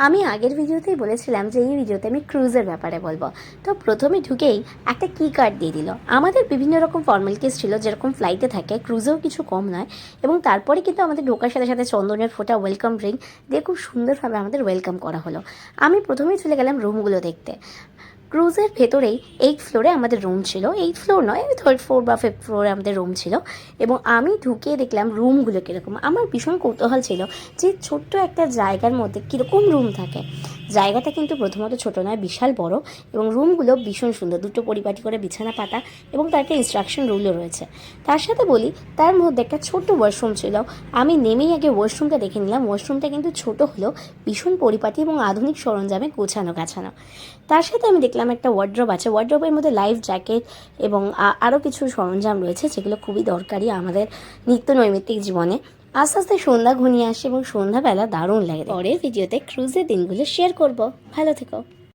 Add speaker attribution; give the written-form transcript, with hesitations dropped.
Speaker 1: আমি আগের ভিডিওতেই বলেছিলাম যে এই ভিডিওতে আমি ক্রুজের ব্যাপারে বলবো। তো প্রথমে ঢুকেই একটা কি কার্ড দিয়ে দিল। আমাদের বিভিন্ন রকম ফর্মালিটিস ছিল, যেরকম ফ্লাইটে থাকে ক্রুজেও কিছু কম নয়। এবং তারপরে কিন্তু আমাদের ঢোকার সাথে সাথে চন্দনের ফোঁটা, ওয়েলকাম ড্রিঙ্ক দিয়ে খুব সুন্দরভাবে আমাদের ওয়েলকাম করা হলো। আমি প্রথমেই চলে গেলাম রুমগুলো দেখতে। ক্রুজের ভেতরেই 8 ফ্লোরে আমাদের রুম ছিল। 8 ফ্লোর নয়, 3rd ফ্লোর বা 5th ফ্লোরে আমাদের রুম ছিল। এবং আমি ঢুকে দেখলাম রুমগুলো কীরকম। আমার ভীষণ কৌতূহল ছিল যে ছোট্ট একটা জায়গার মধ্যে কীরকম রুম থাকে। জায়গাটা কিন্তু প্রথমত ছোট নয়, বিশাল বড়। এবং রুমগুলো ভীষণ সুন্দর, দুটো পরিপাটি করে বিছানা পাতা এবং তার একটা ইনস্ট্রাকশন রুলও রয়েছে। তার সাথে বলি, তার মধ্যে একটা ছোট্ট ওয়াশরুম ছিল। আমি নেমেই আগে ওয়াশরুমটা দেখে নিলাম। ওয়াশরুমটা কিন্তু ছোট হলেও ভীষণ পরিপাটি এবং আধুনিক সরঞ্জামে গোছানো গাছানো। তার সাথে আমি দেখলাম একটা ওয়ার্ড্রোব আছে। ওয়ার্ড্রোবের মধ্যে লাইফ জ্যাকেট এবং আরও কিছু সরঞ্জাম রয়েছে, যেগুলো খুবই দরকারি আমাদের নিত্য নৈমিত্তিক জীবনে। আস্তে আস্তে সন্ধ্যা ঘনিয়ে আসে এবং সন্ধ্যাবেলা দারুণ লাগে। পরের ভিডিওতে ক্রুজের দিনগুলো শেয়ার করব। ভালো থেকো।